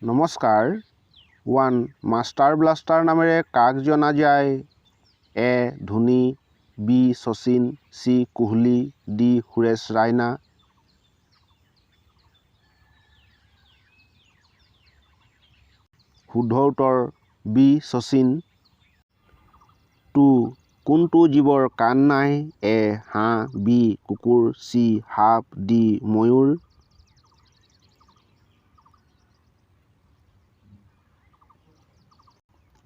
নমস্কাৰ। 1. Master blaster নামেৰে কাক জনা যায়? A. Dhoni, B. Sachin, C. Kohli, D. Suresh Raina. শুদ্ধ উত্তৰ বি. শচীন। 2. কোনটো জীৱৰ কাণ নাই? এ. হাঁহ, বি. কুকুৰ, চি. সাপ, ডি. ময়ূৰ।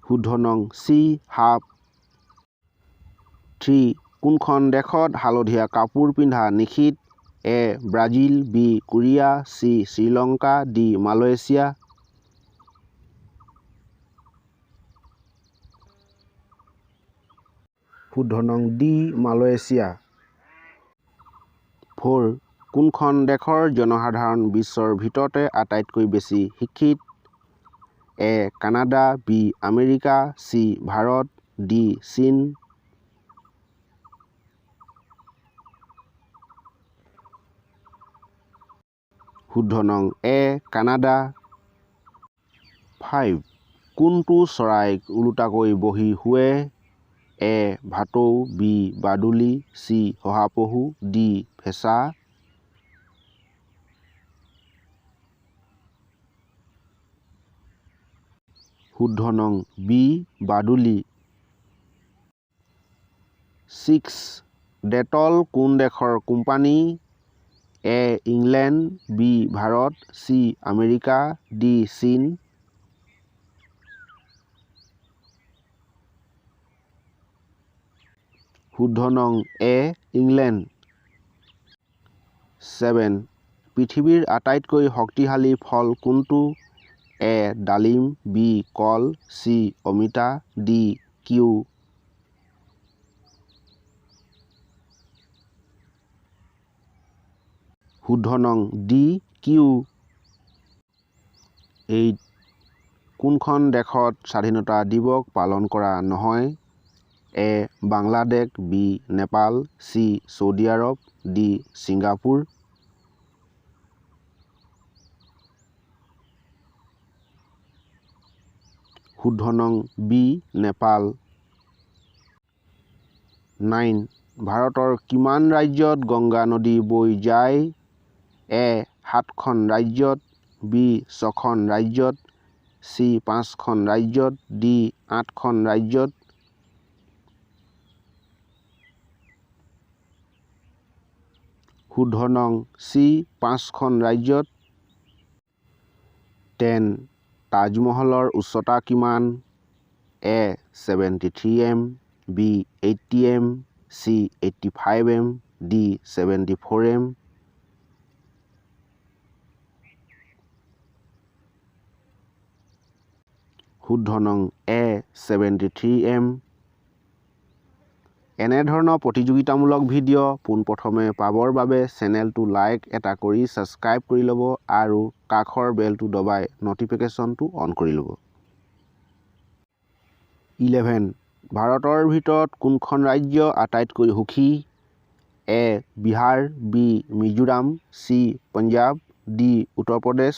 শুদ্ধ নং চি. সাপ। 3. কোনখন দেশত হালধীয়া কাপোৰ পিন্ধা নিষিদ্ধ? A. Brazil, B. Korea, C. Sri Lanka, D. Malaysia. শুদ্ধ নং ডি. মালয়েছিয়া। 4. কোনখন দেশৰ জনসাধাৰণ বিশ্বৰ ভিতৰতে আটাইতকৈ বেছি শিক্ষিত? A. Canada, B. America, C. Bharat, D. চীন। শুদ্ধ নং এ. কানাডা। 5. কোনটো চৰাইক ওলোটাকৈ বহি শুৱে? এ. ভাটৌ, বি. বাদুলি, চি. শহাপহু, ডি. ফেঁচা। শুদ্ধ নং বি. বাদুলি। 6. ডেটল কোন দেশৰ কোম্পানী? A. England, B. Bharat, C. America, D. চীন। শুদ্ধ নং এ. ইংলেণ্ড। 7. পৃথিৱীৰ আটাইতকৈ শক্তিশালী ফল কোনটো? এ. ডালিম, বি. কল, চি. অমিতা, ডি. কিউ। শুদ্ধ নং ডি. কিউ। 8. কোনখন দেশত স্বাধীনতা দিৱস পালন কৰা নহয়? A. Bangladesh, B. Nepal, C. Saudi Arab, D. Singapore. শুদ্ধ নং বি. নেপাল। 9. ভাৰতৰ কিমান ৰাজ্যত গংগা নদী বৈ যায়? এ. 7খন ৰাজ্যত, বি. 6খন ৰাজ্যত, চি. 5খন ৰাজ্যত, ডি. 8খন ৰাজ্যত। শুদ্ধ নং চি. 5খন ৰাজ্যত। 10. তাজমহলৰ উচ্চতা কিমান? A. 73 m, B. 80 m, C. 85 m, D. 74 m। শুদ্ধ নং এ. 73 m। এনেধৰণৰ প্ৰতিযোগিতামূলক ভিডিঅ' পোনপ্ৰথমে পাবৰ বাবে চেনেলটো লাইক এটা কৰি ছাবস্ক্ৰাইব কৰি ল'ব আৰু কাষৰ বেলটো দবাই নটিফিকেশ্যনটো অন কৰি ল'ব। 11. ভাৰতৰ ভিতৰত কোনখন ৰাজ্য আটাইতকৈ সুখী? A. Bihar, B. Mizoram, C. Punjab, D. Uttar Pradesh.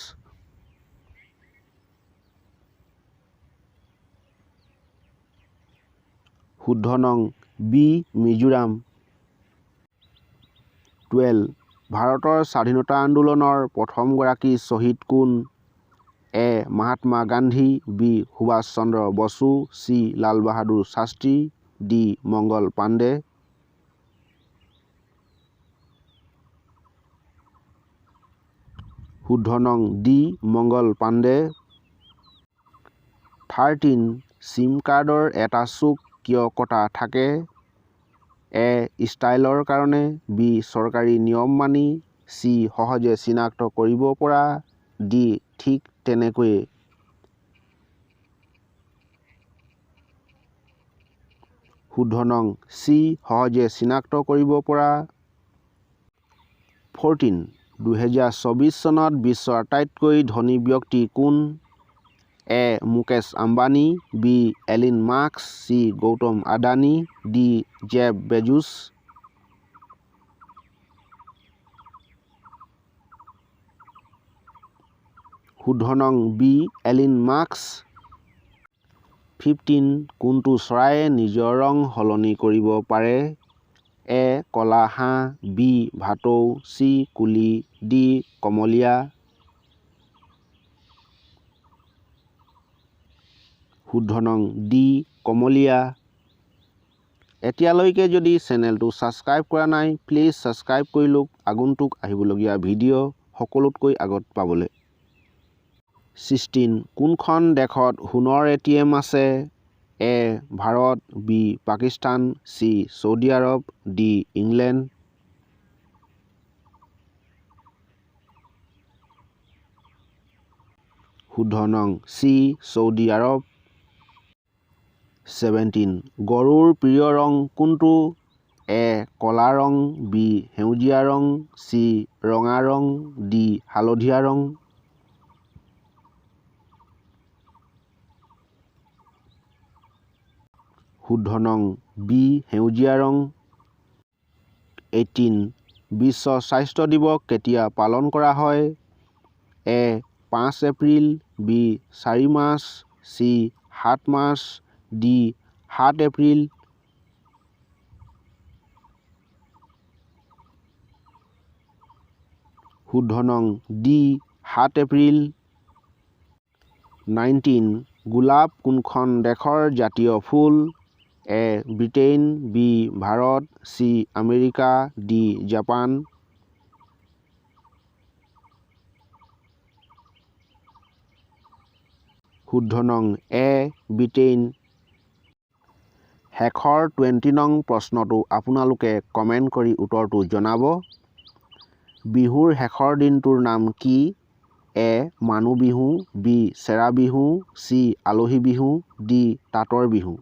শুদ্ধ নং বি. মিজোৰাম। 12. ভাৰতৰ স্বাধীনতা আন্দোলনৰ প্ৰথমগৰাকী শ্বহীদ কোন? এ. Mahatma Gandhi, B. Subhash Chandra Bose, C. Lal Bahadur Shastri, D. মংগল পাণ্ডে। শুদ্ধ নং ডি. মংগল পাণ্ডে। 13. চিম কাৰ্ডৰ এটা চুক কিয় কটা থাকে? এ. ষ্টাইলৰ কাৰণে, বি. চৰকাৰী নিয়ম মানি, চি. সহজে চিনাক্ত কৰিব পৰা, ডি. ঠিক তেনেকৈয়ে। শুদ্ধ নং চি. সহজে চিনাক্ত কৰিব পৰা। 14. 2024 চনত বিশ্বৰ আটাইতকৈ ধনী ব্যক্তি কোন? A. Mukesh Ambani, B. Elon Musk, C. Gautam Adani, D. Jeff Bezos. শুদ্ধ নং বি এলিন মাস্ক। 15 কোনটো চৰাইয়ে নিজৰ ৰং সলনি কৰিব পাৰে? এ কলা হাঁহ, বি ভাটৌ, চি কুলি, ডি কমলীয়া। শুদ্ধ নং ডি কমলীয়া। এতিয়ালৈকে যদি চেনেলটো ছাবস্ক্ৰাইব কৰা নাই প্লিজ ছাবস্ক্ৰাইব কৰি লওক আগন্তুক আহিবলগীয়া ভিডিঅ' সকলোতকৈ আগত পাবলৈ। 16 কোনখন দেশত সোণৰ ATM আছে? A Bharat, B Pakistan, C Saudi Arab, D England. শুদ্ধ নং চি ছৌদি আৰৱ। 17 গৰুৰ প্ৰিয় ৰং কোনটো? এ কলা ৰং, বি সেউজীয়া ৰং, চি ৰঙা ৰং, ডি হালধীয়া ৰং। শুদ্ধ নং বি সেউজীয়া ৰং। 18 বিশ্ব স্বাস্থ্য দিৱস কেতিয়া পালন কৰা হয়? A 5 April, B 4 March, C 7 March, D 7 April. শুদ্ধ নং ডি 7 এপ্ৰিল। 19 গোলাপ কোনখন দেশৰ জাতীয় ফুল? A Britain, B Bharat, C America, D Japan. শুদ্ধ নং এ ব্ৰিটেইন। শেষৰ 20 নং প্ৰশ্নটো আপোনালোকে কমেণ্ট কৰি উত্তৰটো জনাব। বিহুৰ শেষৰ দিনটোৰ নাম কি? এ মানুহ বিহু, বি চেৰা বিহু, চি আলহী বিহু, ডি তাঁতৰ বিহু।